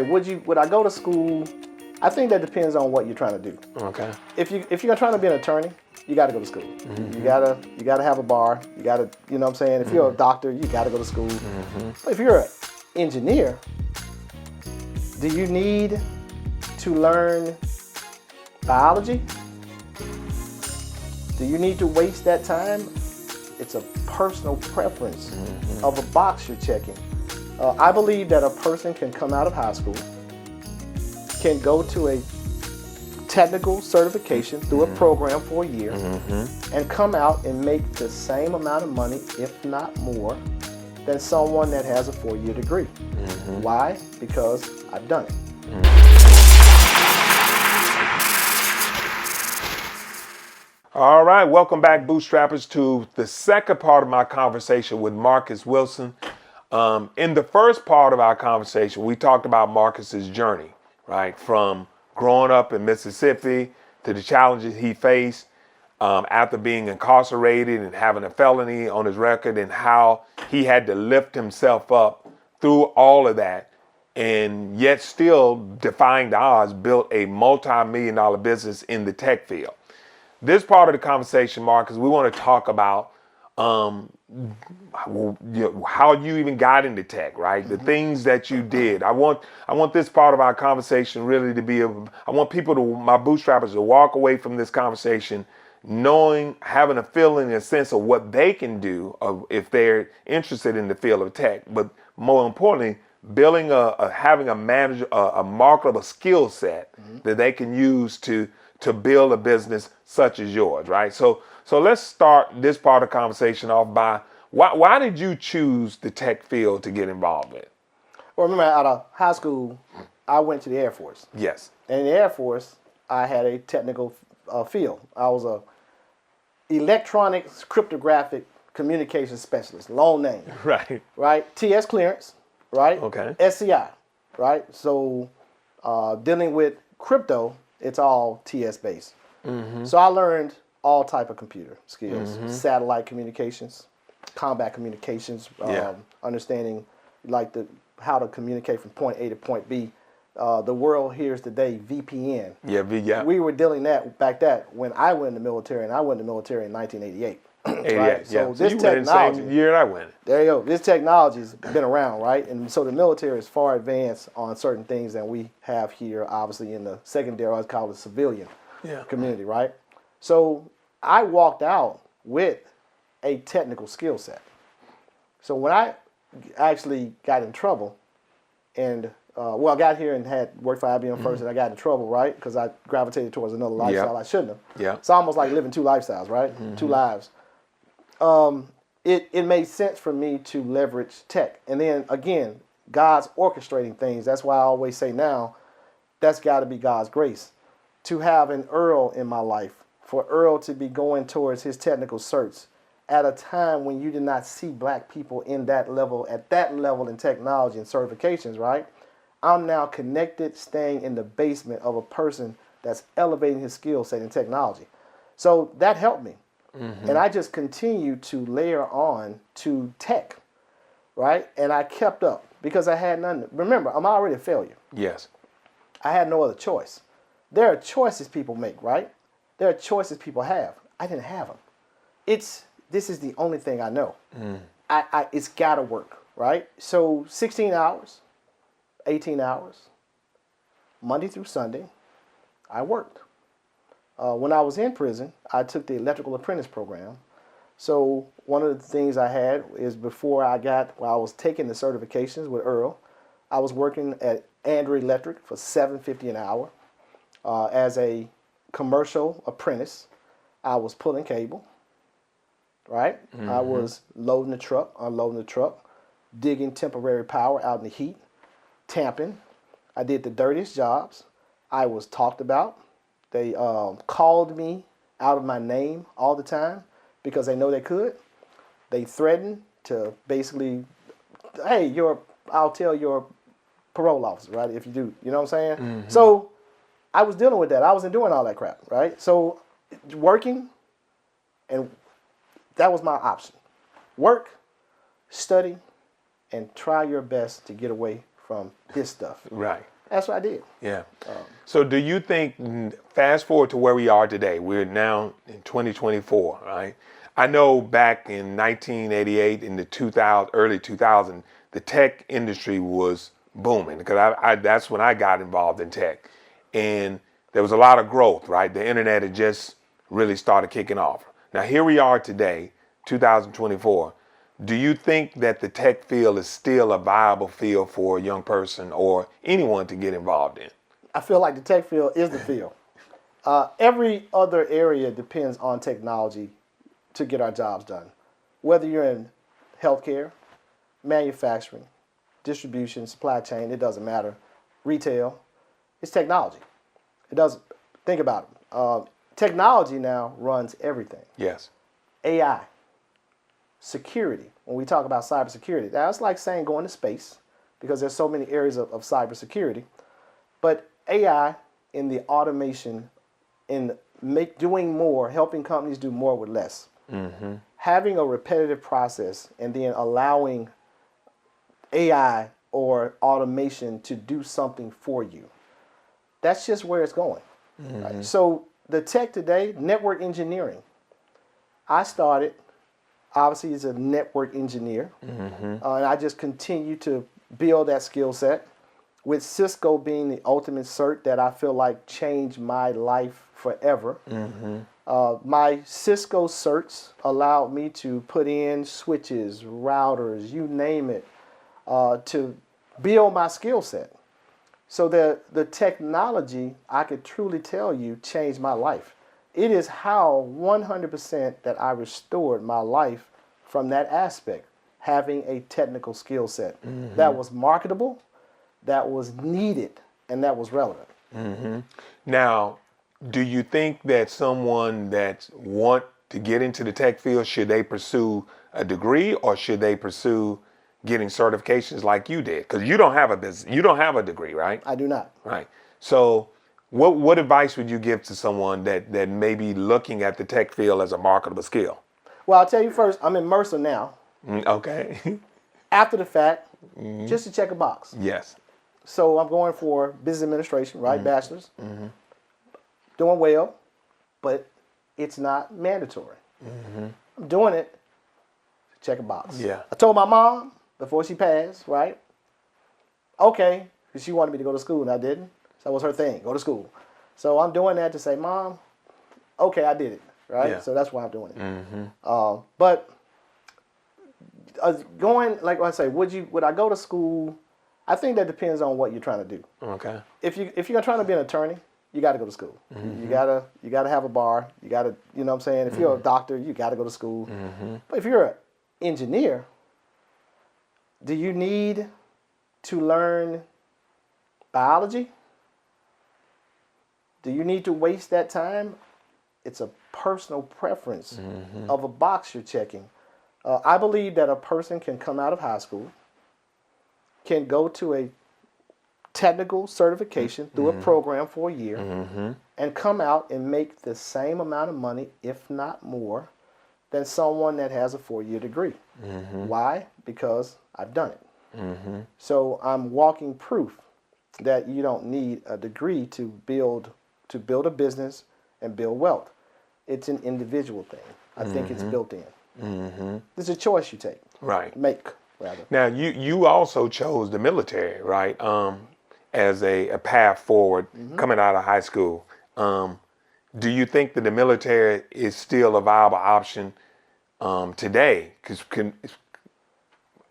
Would I go to school? I think that depends on what you're trying to do. Okay. If you're trying to be an attorney, you got to go to school. You gotta have a bar. You gotta, you know what I'm saying? If you're a doctor, you gotta go to school. But if you're an engineer, do you need to learn biology? Do you need to waste that time? It's a personal preference of a box you're checking. I believe that a person can come out of high school, can go to a technical certification through a program for a year, and come out and make the same amount of money, if not more, than someone that has a 4-year degree. Why? Because I've done it. All right, welcome back, Bootstrappers, to the second part of my conversation with Marcus Wilson. In the first part of our conversation, we talked about Marcus's journey, right? From growing up in Mississippi to the challenges he faced after being incarcerated and having a felony on his record, and how he had to lift himself up through all of that, and yet still defying the odds, built a multi-million-dollar business in the tech field. This part of the conversation, Marcus, we want to talk about how you even got into tech, right? The things that you did. I want this part of our conversation really to be, I want my bootstrappers to walk away from this conversation knowing, having a feeling and a sense of what they can do if they're interested in the field of tech, but more importantly, building having a marketable skill set that they can use to build a business such as yours, right? So let's start this part of the conversation off by, why did you choose the tech field to get involved in? Well, remember, out of high school, I went to the Air Force. Yes. And in the Air Force, I had a technical field. I was a electronic cryptographic communication specialist, long name. Right. Right? TS clearance, right? Okay. SCI, right? So dealing with crypto, it's all TS based. So I learned all type of computer skills, satellite communications, combat communications, understanding like how to communicate from point A to point B. The world hears today VPN. Yeah. We were dealing back when I went in the military, and I went in the military in 1988. Right? So this you technology, went in the same year I went. There you go. This technology's been around, right? And so the military is far advanced on certain things than we have here, obviously in the secondary, I call it civilian community, right? So I walked out with a technical skill set. So when I actually got in trouble, and I got here and had worked for IBM first, and I got in trouble, right? Because I gravitated towards another lifestyle I shouldn't have. Yeah. It's almost like living two lifestyles, right? Two lives. It made sense for me to leverage tech. And then again, God's orchestrating things. That's why I always say now, that's got to be God's grace. To have an Earl in my life, for Earl to be going towards his technical certs at a time when you did not see black people at that level in technology and certifications, right? I'm now connected, staying in the basement of a person that's elevating his skill set in technology. So that helped me. And I just continued to layer on to tech, right? And I kept up because I had none. Remember, I'm already a failure. Yes. I had no other choice. There are choices people make, right? There are choices people have. I didn't have them. This is the only thing I know. It's got to work, right? So 16 hours, 18 hours, Monday through Sunday, I worked. When I was in prison, I took the electrical apprentice program. So one of the things I had is while I was taking the certifications with Earl, I was working at Andrew Electric for $7.50 an hour as a commercial apprentice. I was pulling cable, right? I was loading the truck, unloading the truck, digging temporary power out in the heat, tamping. I did the dirtiest jobs. I was talked about. They called me out of my name all the time because they know they could. They threatened to basically, hey, I'll tell your parole officer, right, if you do. You know what I'm saying? So I was dealing with that. I wasn't doing all that crap, right? So working, and that was my option. Work, study, and try your best to get away from this stuff. Right. That's what I did. Yeah. So do you think, fast forward to where we are today, we're now in 2024, right? I know back in 1988, in the early 2000, the tech industry was booming because that's when I got involved in tech. And there was a lot of growth, right? The internet had just really started kicking off. Now here we are today, 2024. Do you think that the tech field is still a viable field for a young person or anyone to get involved in? I feel like the tech field is the field. Every other area depends on technology to get our jobs done. Whether you're in healthcare, manufacturing, distribution, supply chain, it doesn't matter. Retail, it's technology. It doesn't. Think about it. Technology now runs everything. Yes. AI. Security, when we talk about cybersecurity, that's like saying going to space because there's so many areas of cybersecurity. But AI in the automation, in doing more, helping companies do more with less. Mm-hmm. Having a repetitive process and then allowing AI or automation to do something for you. That's just where it's going. Mm-hmm. Right? So the tech today, network engineering. I started obviously as a network engineer, and I just continue to build that skill set, with Cisco being the ultimate cert that I feel like changed my life forever. My Cisco certs allowed me to put in switches, routers, you name it, to build my skill set. So the technology, I could truly tell you, changed my life. It is how 100% that I restored my life from that aspect, having a technical skill set that was marketable, that was needed, and that was relevant. Now, do you think that someone that want to get into the tech field, should they pursue a degree or should they pursue getting certifications like you did? Because you don't have a business, you don't have a degree, right? I do not. Right. So what advice would you give to someone that may be looking at the tech field as a marketable skill? Well, I'll tell you first, I'm in Mercer now. Okay. After the fact, just to check a box. Yes. So I'm going for business administration, right? Bachelor's. Doing well, but it's not mandatory. I'm doing it to check a box. Yeah. I told my mom before she passed, right? Okay, because she wanted me to go to school and I didn't. So that was her thing, go to school. So I'm doing that to say, Mom, okay, I did it, right? Yeah. So that's why I'm doing it. But going, like I say, would I go to school? I think that depends on what you're trying to do. Okay. If you're trying to be an attorney, you got to go to school. You gotta have a bar. You gotta, you know what I'm saying? If you're a doctor, you got to go to school. But if you're an engineer, do you need to learn biology? Do you need to waste that time? It's a personal preference of a box you're checking. I believe that a person can come out of high school, can go to a technical certification through a program for a year, and come out and make the same amount of money, if not more, than someone that has a 4-year degree. Why? Because I've done it. So I'm walking proof that you don't need a degree to build a business and build wealth. It's an individual thing. I think it's built in. It's a choice you take. Right. Make, rather. Now, you also chose the military, right, as a path forward coming out of high school. Do you think that the military is still a viable option today? Because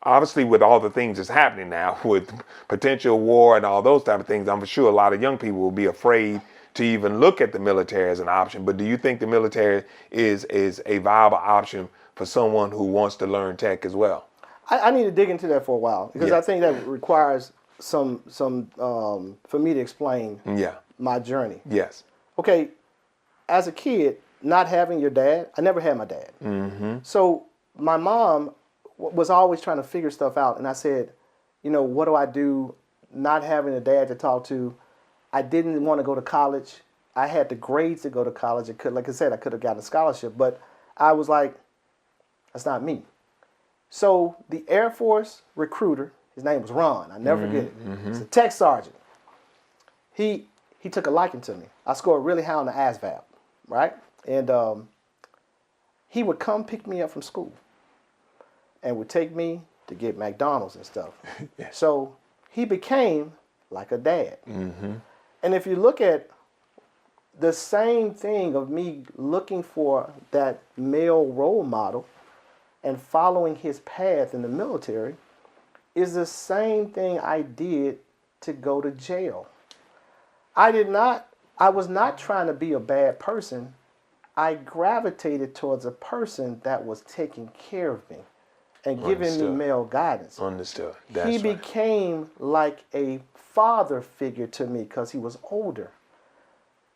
obviously with all the things that's happening now, with potential war and all those type of things, I'm sure a lot of young people will be afraid to even look at the military as an option. But do you think the military is a viable option for someone who wants to learn tech as well? I need to dig into that for a while because I think that requires some for me to explain my journey. Yes. Okay, as a kid, not having your dad, I never had my dad. So my mom was always trying to figure stuff out, and I said, you know, what do I do? Not having a dad to talk to, I didn't want to go to college. I had the grades to go to college. Like I said, I could have gotten a scholarship, but I was like, that's not me. So the Air Force recruiter His name was Ron. I never forget it. He's a tech sergeant. He took a liking to me. I scored really high on the ASVAB, right? And he would come pick me up from school and would take me to get McDonald's and stuff. So he became like a dad. And if you look at the same thing of me looking for that male role model and following his path in the military is the same thing I did to go to jail. I was not trying to be a bad person. I gravitated towards a person that was taking care of me and giving me male guidance. Understood. He became like a father figure to me because he was older.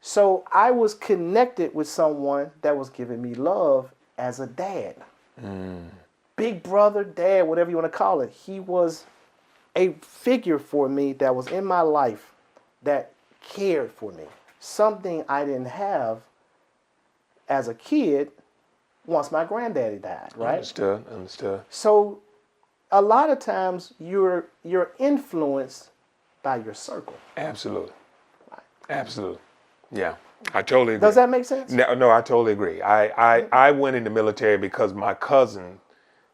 So I was connected with someone that was giving me love as a dad. Big brother, dad, whatever you want to call it. He was a figure for me that was in my life that cared for me. Something I didn't have as a kid once my granddaddy died, right? Understood. So a lot of times you're influenced by your circle. Absolutely. Absolutely. Yeah, I totally agree. Does that make sense? No, I totally agree. I went in the military because my cousin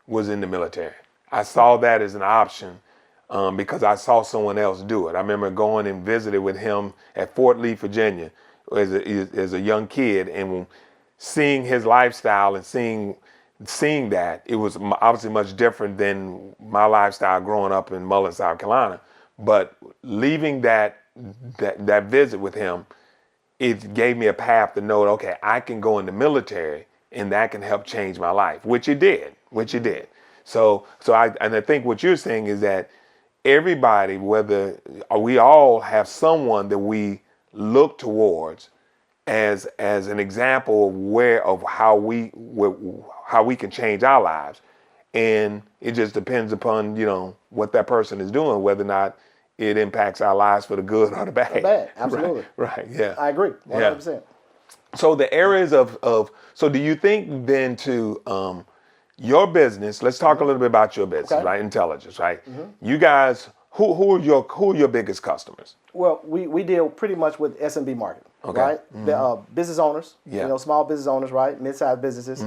was in the military. I saw that as an option because I saw someone else do it. I remember going and visited with him at Fort Lee, Virginia as a young kid, and seeing his lifestyle and seeing that, it was obviously much different than my lifestyle growing up in Mullen, South Carolina. But leaving that visit with him, it gave me a path to know, okay, I can go in the military and that can help change my life, which it did. So I think what you're saying is that everybody, we all have someone that we look towards as an example of how we can change our lives. And it just depends upon, what that person is doing, whether or not it impacts our lives for the good or the bad. The bad, absolutely. Right, yeah. I agree, 100%. Yeah. So the areas so do you think then to your business, let's talk a little bit about your business, right? Intelligence, right? You guys, who are your biggest customers? Well, we deal pretty much with SMB market, right? The, business owners, small business owners, right? Mid-sized businesses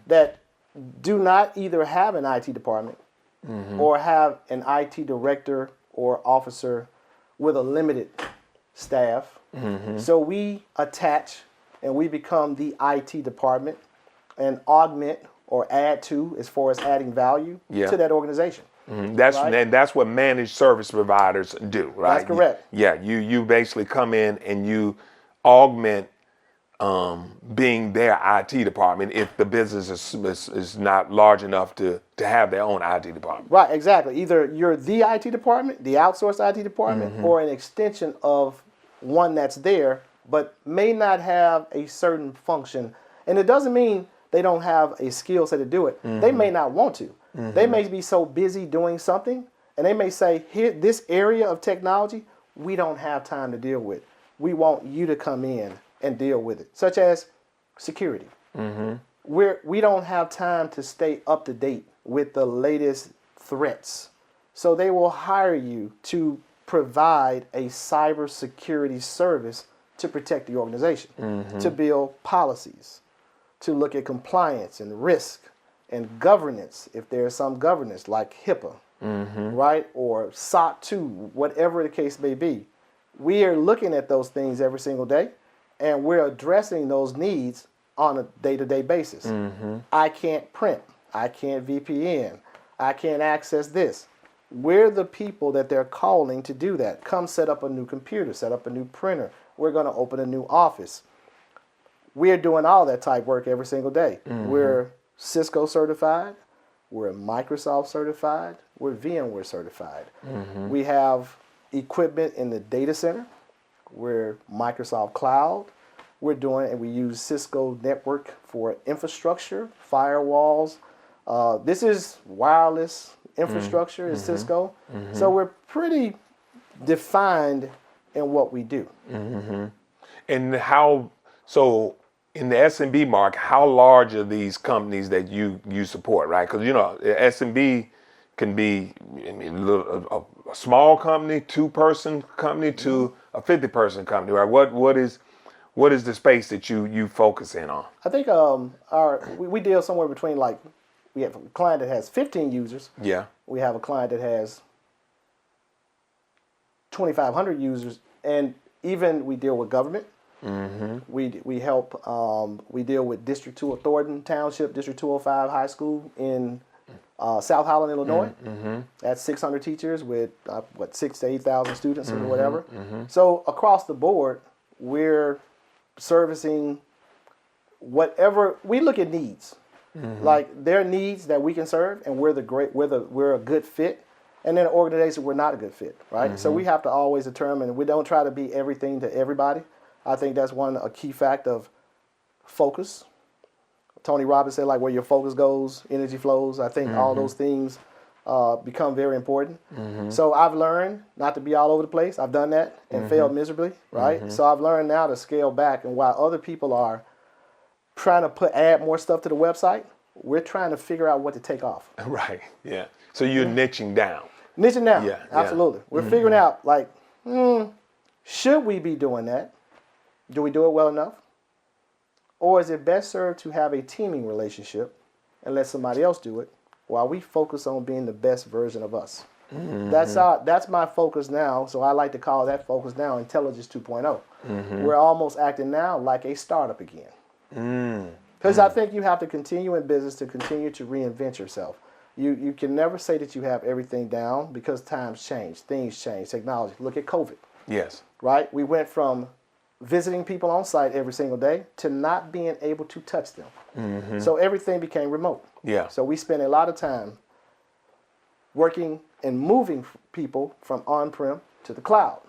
that do not either have an IT department or have an IT director or officer with a limited staff. So we attach and we become the IT department and augment or add to as far as adding value to that organization. That's what managed service providers do, right? That's correct. You basically come in and you augment being their IT department if the business is not large enough to have their own IT department. Right, exactly. Either you're the IT department, the outsourced IT department, or an extension of one that's there, but may not have a certain function. And it doesn't mean they don't have a skill set to do it. They may not want to. They may be so busy doing something, and they may say, here, this area of technology, we don't have time to deal with. We want you to come in and deal with it, such as security. We don't have time to stay up to date with the latest threats. So they will hire you to provide a cybersecurity service to protect the organization, to build policies, to look at compliance and risk and governance, if there's some governance like HIPAA, right? Or SOC 2, whatever the case may be. We are looking at those things every single day, and we're addressing those needs on a day-to-day basis. I can't print. I can't VPN. I can't access this. We're the people that they're calling to do that. Come set up a new computer, set up a new printer. We're going to open a new office. We're doing all that type work every single day. We're Cisco certified. We're Microsoft certified. We're VMware certified. We have equipment in the data center. We're Microsoft Cloud. And we use Cisco network for infrastructure, firewalls. This is wireless infrastructure is Cisco. So we're pretty defined in what we do. And so in the SMB market, how large are these companies that you support, right? Because, SMB can be a small company, 2-person company to a 50-person company, right? What is the space that you focus in on? I think we deal somewhere between, like, we have a client that has 15 users. Yeah. We have a client that has 2,500 users, and even we deal with government. We help. We deal with District 2 of Thornton Township, District 205 High School in South Holland, Illinois. That's 600 teachers with 6,000 to 8,000 students or whatever. So across the board, we're servicing whatever. We look at needs, like there are needs that we can serve, and we're a good fit. And then organizations, we're not a good fit, right? So we have to always determine. We don't try to be everything to everybody. I think that's a key fact of focus. Tony Robbins said, like, where your focus goes, energy flows. I think all those things become very important. So I've learned not to be all over the place. I've done that and failed miserably, right? So I've learned now to scale back. And while other people are trying to add more stuff to the website, we're trying to figure out what to take off. Right. Yeah. So you're niching down. Niching down. Yeah. Absolutely. We're figuring out, like, should we be doing that? Do we do it well enough? Or is it best served to have a teaming relationship and let somebody else do it while we focus on being the best version of us? That's my focus now. So I like to call that focus now Intelligence 2.0. We're almost acting now like a startup again. Because I think you have to continue in business to continue to reinvent yourself. You can never say that you have everything down because times change, things change, technology. Look at COVID. Yes. Right? We went from visiting people on site every single day to not being able to touch them. So everything became remote. Yeah. So we spent a lot of time working and moving people from on-prem to the cloud.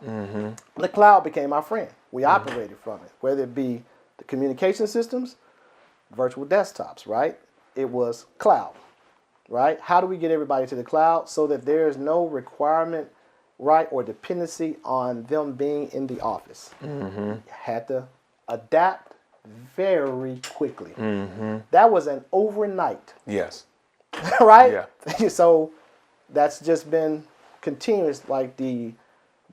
The cloud became our friend. We operated from it, whether it be the communication systems, virtual desktops, right? It was cloud, right? How do we get everybody to the cloud so that there is no requirement, right, or dependency on them being in the office? You had to adapt very quickly. That was an overnight. Yes. Right? Yeah. So that's just been continuous, like the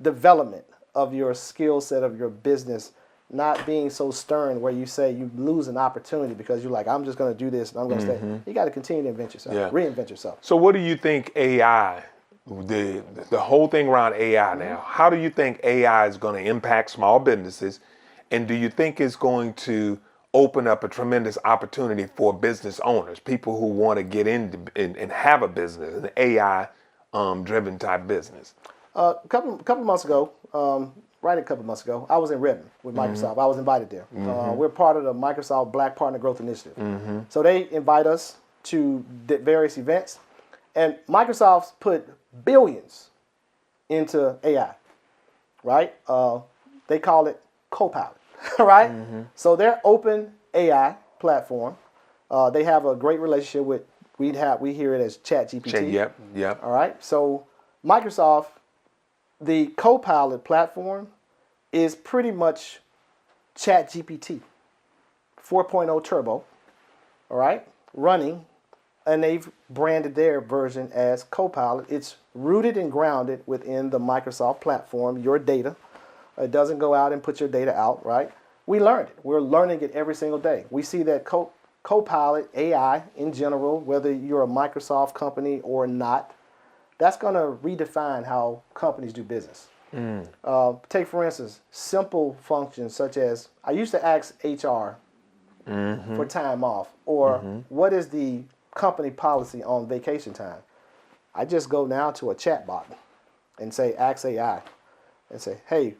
development of your skill set, of your business, not being so stern where you say you lose an opportunity because you're like, I'm just going to do this and I'm going to stay. You got to continue to invent yourself, reinvent yourself. So what do you think AI, the whole thing around AI now, how do you think AI is going to impact small businesses? And do you think it's going to open up a tremendous opportunity for business owners, people who want to get into and have a business, an AI driven type business? A couple months ago, a couple months ago, I was in Redmond with Microsoft. I was invited there. We're part of the Microsoft Black Partner Growth Initiative. So they invite us to various events. And Microsoft's put billions into AI, right? They call it Copilot, right? So their open AI platform, they have a great relationship with, we hear it as ChatGPT. Yep. All right. So Microsoft, the Copilot platform is pretty much ChatGPT 4.0 Turbo, all right, running, and they've branded their version as Copilot. It's rooted and grounded within the Microsoft platform, your data. It doesn't go out and put your data out, right? We learned it. We're learning it every single day. We see that Copilot, AI in general, whether you're a Microsoft company or not, that's going to redefine how companies do business. Take, for instance, simple functions such as, I used to ask HR for time off, or what is the company policy on vacation time? I just go now to a chat bot and say, ask AI, and say, hey,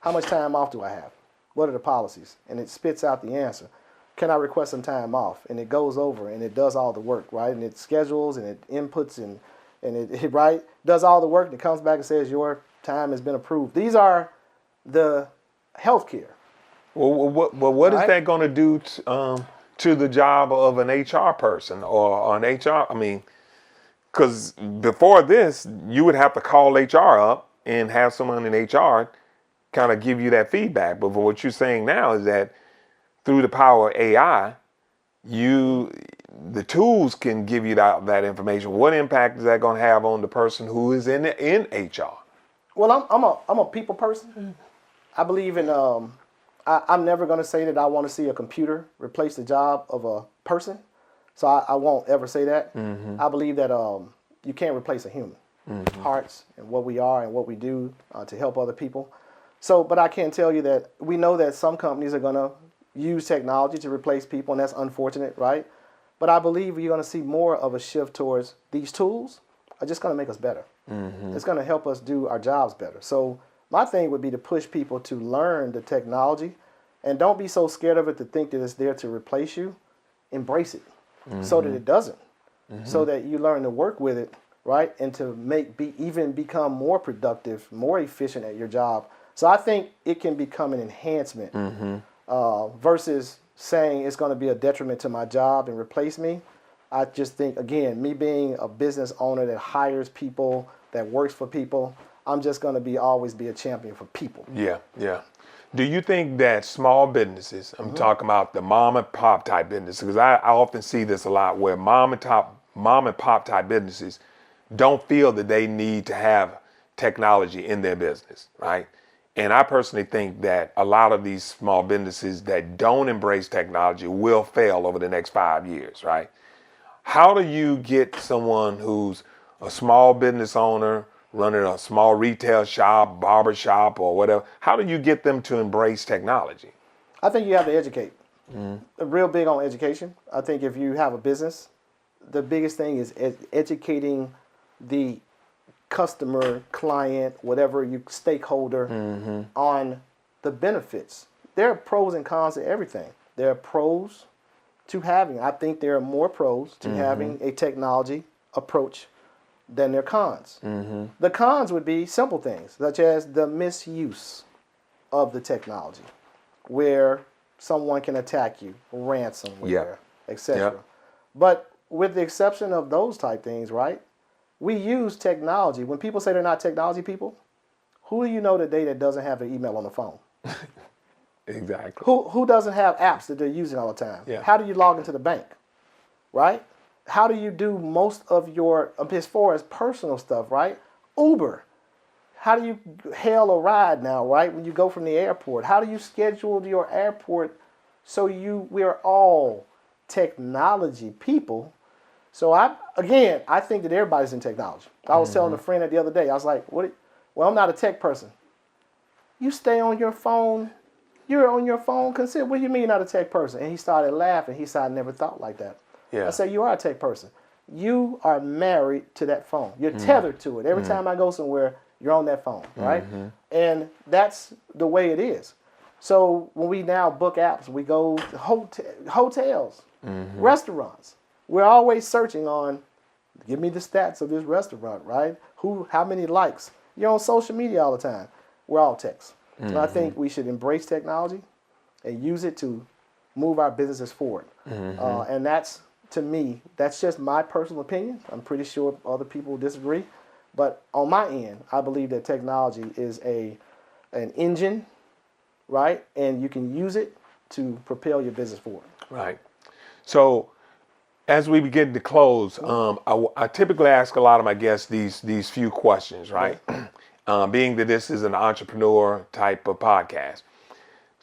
how much time off do I have? What are the policies? And it spits out the answer. Can I request some time off? And it goes over and it does all the work, right? And it schedules and it inputs and it right, does all the work, and it comes back and says your time has been approved. These are the healthcare. Well, what is that going to do to the job of an HR person or an HR? I mean, because before this, you would have to call HR up and have someone in HR kind of give you that feedback. But what you're saying now is that through the power of AI, the tools can give you that information. What impact is that going to have on the person who is in HR? Well, I'm a people person. I believe in. I'm never going to say that I want to see a computer replace the job of a person. So I won't ever say that. I believe that you can't replace a human. Hearts and what we are and what we do to help other people. So, but I can tell you that we know that some companies are going to use technology to replace people, and that's unfortunate, right? But I believe you're going to see more of a shift towards these tools are just going to make us better. It's going to help us do our jobs better. So my thing would be to push people to learn the technology, and don't be so scared of it to think that it's there to replace you. Embrace it so that it doesn't, so that you learn to work with it, right? And to even become more productive, more efficient at your job. So I think it can become an enhancement versus saying it's going to be a detriment to my job and replace me. I just think, again, me being a business owner that hires people, that works for people, I'm just going to always be a champion for people. Yeah, yeah. Do you think that small businesses, I'm talking about the mom and pop type businesses, because I often see this a lot where mom and pop type businesses don't feel that they need to have technology in their business, right? And I personally think that a lot of these small businesses that don't embrace technology will fail over the next 5 years, right? How do you get someone who's a small business owner, running a small retail shop, barber shop, or whatever, how do you get them to embrace technology? I think you have to educate. Real big on education. I think if you have a business, the biggest thing is educating the customer, client, whatever you stakeholder on the benefits. There are pros and cons to everything. There are pros to having, I think there are more pros to having a technology approach than there are cons. The cons would be simple things, such as the misuse of the technology, where someone can attack you, ransomware, etc. But with the exception of those type things, right? We use technology. When people say they're not technology people, who do you know today that doesn't have an email on the phone? Exactly. Who doesn't have apps that they're using all the time? Yeah. How do you log into the bank, right? How do you do most of your, as far as personal stuff, right? Uber. How do you hail a ride now, right? When you go from the airport, how do you schedule your airport so we're all technology people? So I think that everybody's in technology. I was telling a friend the other day, I was like, well, I'm not a tech person. You stay on your phone. You're on your phone. Consider, what do you mean not a tech person? And he started laughing. He said, I never thought like that. Yeah. I said, you are a tech person. You are married to that phone. You're tethered to it. Every time I go somewhere, you're on that phone, right? And that's the way it is. So when we now book apps, we go to hotels, restaurants. We're always searching on, give me the stats of this restaurant, right? How many likes? You're on social media all the time. We're all techs. So I think we should embrace technology and use it to move our businesses forward. And that's, to me, that's just my personal opinion. I'm pretty sure other people will disagree. But on my end, I believe that technology is an engine, right? And you can use it to propel your business forward. Right. So as we begin to close, I typically ask a lot of my guests these few questions, right? Being that this is an entrepreneur type of podcast.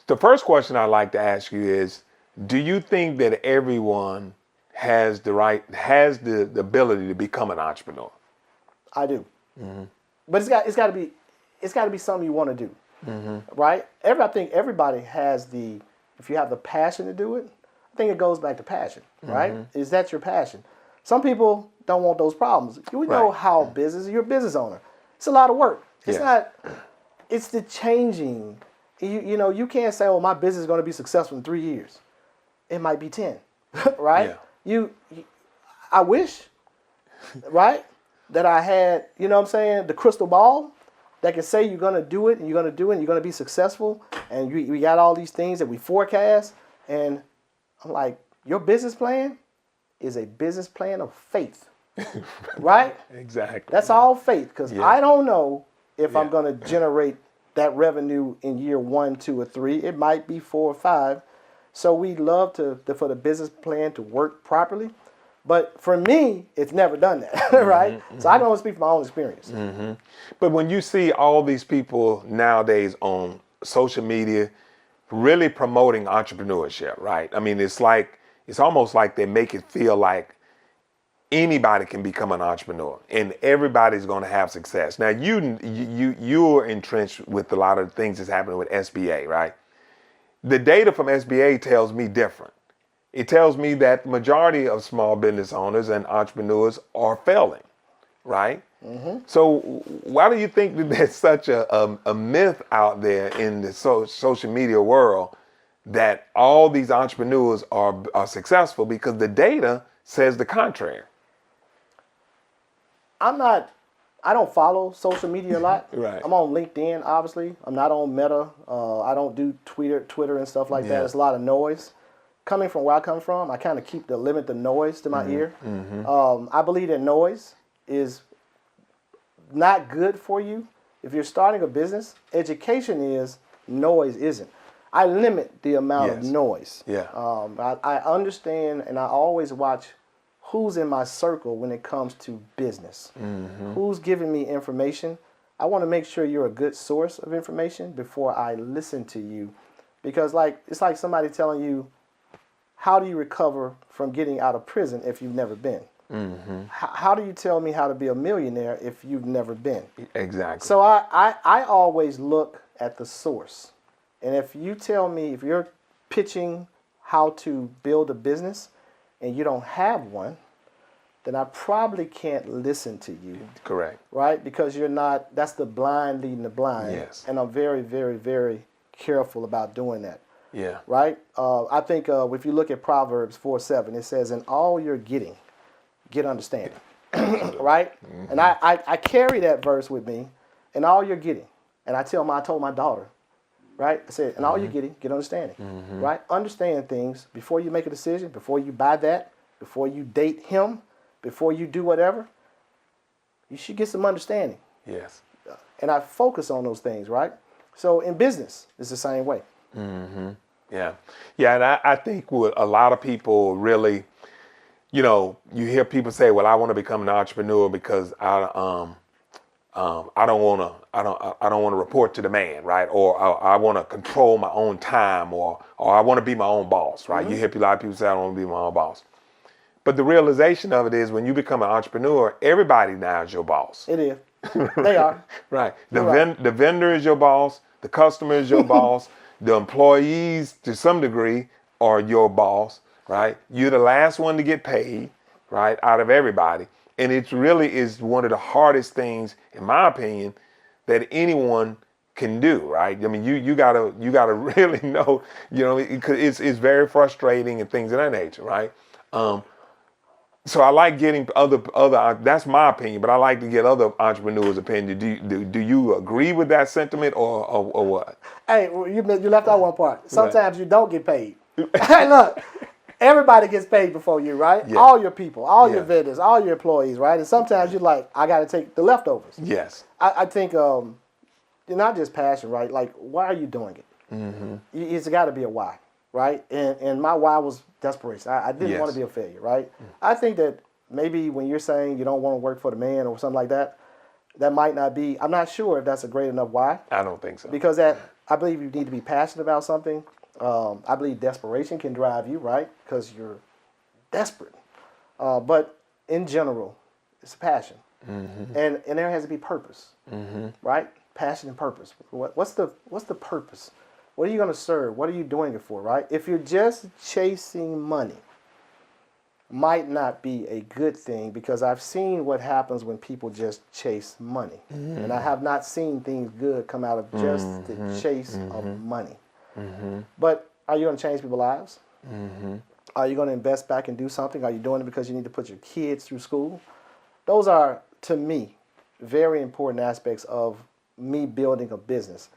The first question I'd like to ask you is, do you think that everyone has the ability to become an entrepreneur? I do. But it's got to be something you want to do, right? I think everybody has if you have the passion to do it, I think it goes back to passion, right? Is that your passion? Some people don't want those problems. You know how you're a business owner. It's a lot of work. It's not, it's the changing. You can't say, oh, my business is going to be successful in 3 years. It might be 10, right? Yeah. I wish, right, that I had, the crystal ball that can say you're going to do it and you're going to do it and you're going to be successful. And we got all these things that we forecast. And I'm like, your business plan is a business plan of faith, right? Exactly. That's all faith, because I don't know if I'm going to generate that revenue in year 1, 2, or 3. It might be 4 or 5. So we love for the business plan to work properly. But for me, it's never done that, right? So I can only speak from my own experience. But when you see all these people nowadays on social media really promoting entrepreneurship, right? I mean, it's almost like they make it feel like anybody can become an entrepreneur and everybody's going to have success. Now, you're entrenched with a lot of things that's happening with SBA, right? The data from SBA tells me different. It tells me that the majority of small business owners and entrepreneurs are failing, right? So why do you think that there's such a myth out there in the social media world that all these entrepreneurs are successful? Because the data says the contrary. I don't follow social media a lot. Right. I'm on LinkedIn, obviously. I'm not on Meta. I don't do Twitter and stuff like that. It's a lot of noise. Coming from where I come from, I kind of limit the noise to my ear. I believe that noise is not good for you. If you're starting a business, education is, noise isn't. I limit the amount of noise. I understand, and I always watch who's in my circle when it comes to business. Who's giving me information. I want to make sure you're a good source of information before I listen to you. Because it's like somebody telling you, how do you recover from getting out of prison if you've never been? How do you tell me how to be a millionaire if you've never been? Exactly. So I always look at the source. And if you tell me, if you're pitching how to build a business and you don't have one, then I probably can't listen to you. Correct. Right? Because you're not, that's the blind leading the blind. Yes. And I'm very, very, very careful about doing that. Yeah. Right? I think if you look at Proverbs 4:7, it says, in all you're getting, get understanding. Right? And I carry that verse with me, in all you're getting. And I told my daughter, right? I said, in all you're getting, get understanding. Right? Understand things before you make a decision, before you buy that, before you date him, before you do whatever. You should get some understanding. Yes. And I focus on those things, right? So in business, it's the same way. Yeah. Yeah, and I think with a lot of people really, you hear people say, well, I want to become an entrepreneur because I don't want to report to the man, right? Or I want to control my own time, or I want to be my own boss, right? You hear a lot of people say, I don't want to be my own boss. But the realization of it is when you become an entrepreneur, everybody now is your boss. It is. They are. Right. The vendor is your boss. The customer is your boss. The employees, to some degree, are your boss, right? You're the last one to get paid, right, out of everybody. And it really is one of the hardest things, in my opinion, that anyone can do, right? I mean, you gotta really know, it's very frustrating and things of that nature, right? So I like getting other. That's my opinion, but I like to get other entrepreneurs' opinion. Do you agree with that sentiment, or what? Hey, you left out one part. Sometimes you don't get paid. Hey, look, everybody gets paid before you, right? Yeah. All your people, all your vendors, all your employees, right? And sometimes you're like, I got to take the leftovers. Yes. I think you're not just passion, right? Like, why are you doing it? It's got to be a why. Right? And my why was desperation. I didn't want to be a failure, right? I think that maybe when you're saying you don't want to work for the man or something like that, that might not be, I'm not sure if that's a great enough why. I don't think so. Because I believe you need to be passionate about something. I believe desperation can drive you, right? Because you're desperate. But in general, it's a passion. And there has to be purpose, right? Passion and purpose. What's the purpose? What are you going to serve? What are you doing it for, right? If you're just chasing money, might not be a good thing, because I've seen what happens when people just chase money. And I have not seen things good come out of just the chase of money. But are you going to change people's lives? Are you going to invest back and do something? Are you doing it because you need to put your kids through school? Those are, to me, very important aspects of me building a business.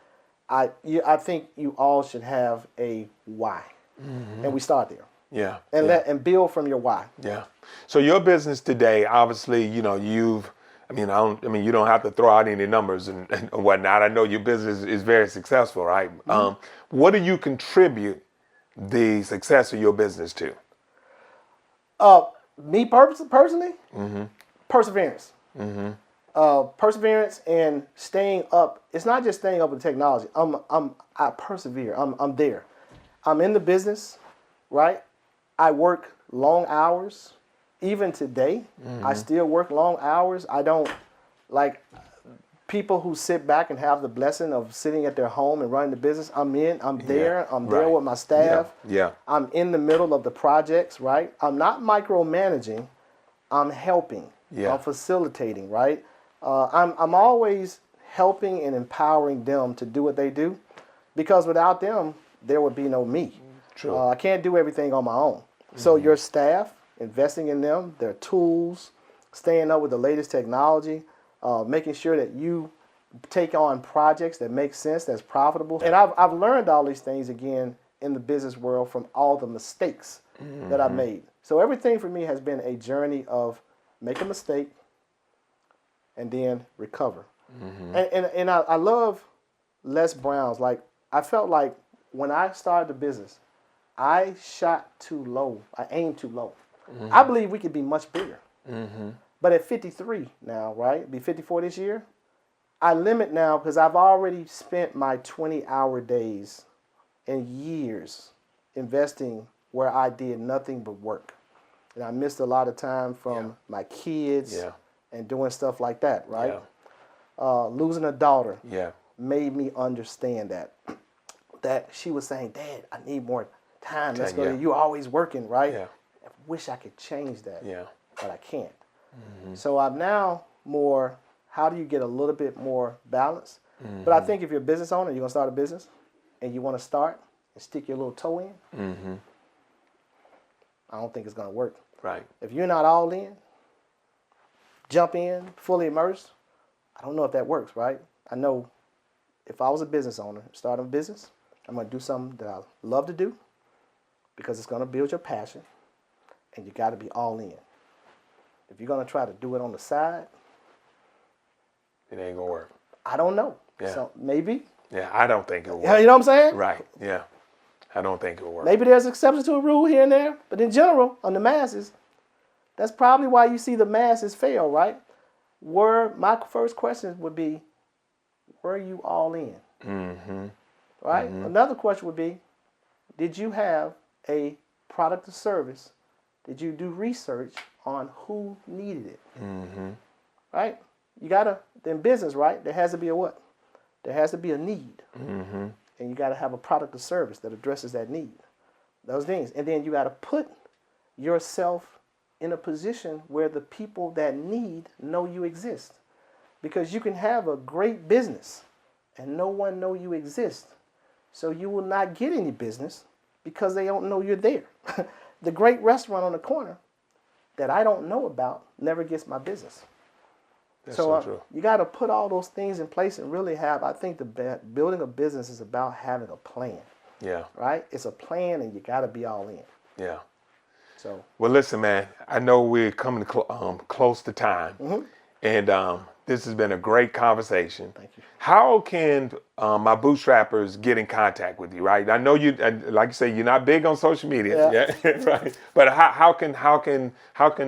I think you all should have a why, and we start there. Yeah. And build from your why. Yeah. So your business today, obviously, you don't have to throw out any numbers and whatnot. I know your business is very successful, right? What do you contribute the success of your business to? Me personally, perseverance. Perseverance and staying up. It's not just staying up with technology. I persevere. I'm there. I'm in the business, right? I work long hours. Even today, I still work long hours. I don't like people who sit back and have the blessing of sitting at their home and running the business. I'm there. I'm there with my staff. Yeah. I'm in the middle of the projects, right? I'm not micromanaging. I'm helping. Yeah. I'm facilitating, right? I'm always helping and empowering them to do what they do, because without them, there would be no me. True. I can't do everything on my own. So your staff, investing in them, their tools, staying up with the latest technology, making sure that you take on projects that make sense, that's profitable. And I've learned all these things, again, in the business world from all the mistakes that I've made. So everything for me has been a journey of make a mistake and then recover. And I love Les Brown's. Like, I felt like when I started the business, I shot too low. I aimed too low. I believe we could be much bigger. But at 53 now, right? Be 54 this year. I limit now because I've already spent my 20-hour days and years investing where I did nothing but work. And I missed a lot of time from my kids and doing stuff like that, right? Losing a daughter made me understand that she was saying, Dad, I need more time. Let's go. You're always working, right? I wish I could change that, but I can't. So I'm now more, how do you get a little bit more balance? But I think if you're a business owner, you're going to start a business, and you want to start and stick your little toe in, I don't think it's going to work. Right. If you're not all in, jump in, fully immersed, I don't know if that works, right? I know if I was a business owner, starting a business, I'm going to do something that I love to do because it's going to build your passion, and you got to be all in. If you're going to try to do it on the side, it ain't going to work. I don't know. Yeah. So maybe. Yeah, I don't think it'll work. You know what I'm saying? Right, yeah. I don't think it'll work. Maybe there's exceptions to a rule here and there, but in general, on the masses, that's probably why you see the masses fail, right? My first question would be, were you all in? Right? Another question would be, did you have a product or service? Did you do research on who needed it? Right? You gotta, in business, right? There has to be a what? There has to be a need. And you gotta have a product or service that addresses that need. Those things. And then you gotta put yourself in a position where the people that need know you exist. Because you can have a great business and no one know you exist. So you will not get any business because they don't know you're there. The great restaurant on the corner that I don't know about never gets my business. That's so true. You got to put all those things in place and really have, I think building a business is about having a plan. Yeah. Right? It's a plan and you got to be all in. Yeah. So. Well, listen, man, I know we're coming close to time. And this has been a great conversation. Thank you. How can my bootstrappers get in contact with you? Right, I know you, like you say, you're not big on social media, right? But how can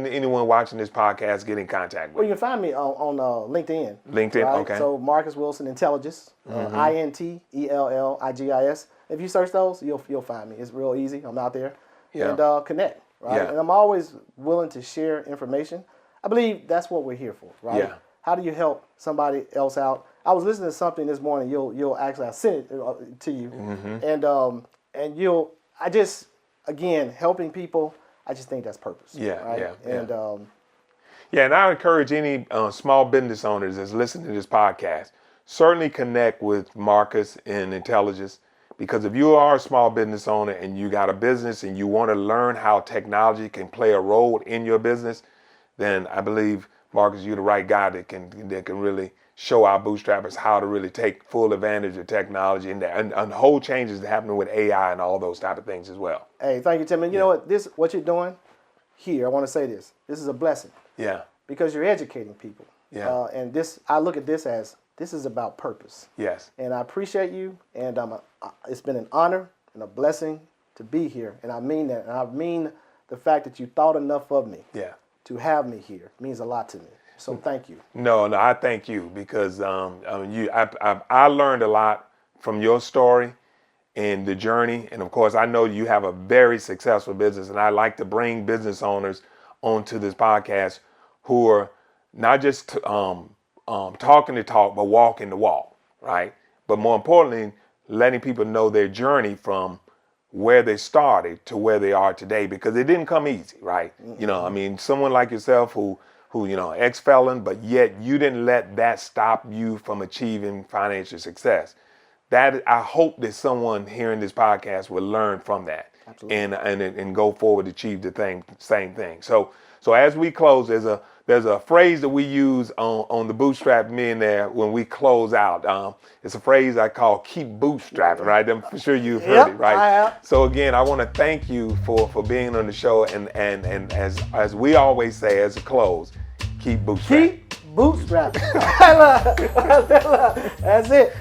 anyone watching this podcast get in contact with you? Well, you can find me on LinkedIn. LinkedIn, right? okay. So Marcus Wilson Intelligence, INTELLIGIS. If you search those, you'll find me. It's real easy. I'm out there. Yeah. And connect, right? Yeah. And I'm always willing to share information. I believe that's what we're here for, right? Yeah. How do you help somebody else out? I was listening to something this morning. You'll actually, I sent it to you, and I just, again, helping people. I just think that's purpose. Yeah, right? yeah. And I encourage any small business owners that's listening to this podcast, certainly connect with Marcus in Intelligence, because if you are a small business owner and you got a business and you want to learn how technology can play a role in your business, then I believe, Marcus, you're the right guy that can really show our bootstrappers how to really take full advantage of technology and the whole changes that happening with AI and all those type of things as well. Hey, thank you, Tim. And you know what you're doing here, I want to say this. This is a blessing. Yeah. Because you're educating people. Yeah. And I look at this as, this is about purpose. Yes. And I appreciate you. And it's been an honor and a blessing to be here, and I mean that. And I mean the fact that you thought enough of me to have me here means a lot to me. So thank you. No, I thank you because I learned a lot from your story and the journey. And of course, I know you have a very successful business, and I like to bring business owners onto this podcast who are not just talking the talk, but walking the walk, right? But more importantly, letting people know their journey from where they started to where they are today, because it didn't come easy, right? Mm-hmm. You know, I mean, someone like yourself who you know, ex-felon, but yet you didn't let that stop you from achieving financial success. That I hope that someone hearing this podcast will learn from that. Absolutely. And go forward to achieve the same thing. So as we close, there's a phrase that we use on the Bootstrapped Millionaire when we close out. It's a phrase I call Keepbootstrappn, right? I'm sure you've heard it, right? I have. So again, I want to thank you for being on the show, and as we always say as a close, keep bootstrapping. Keep bootstrapping. That's it.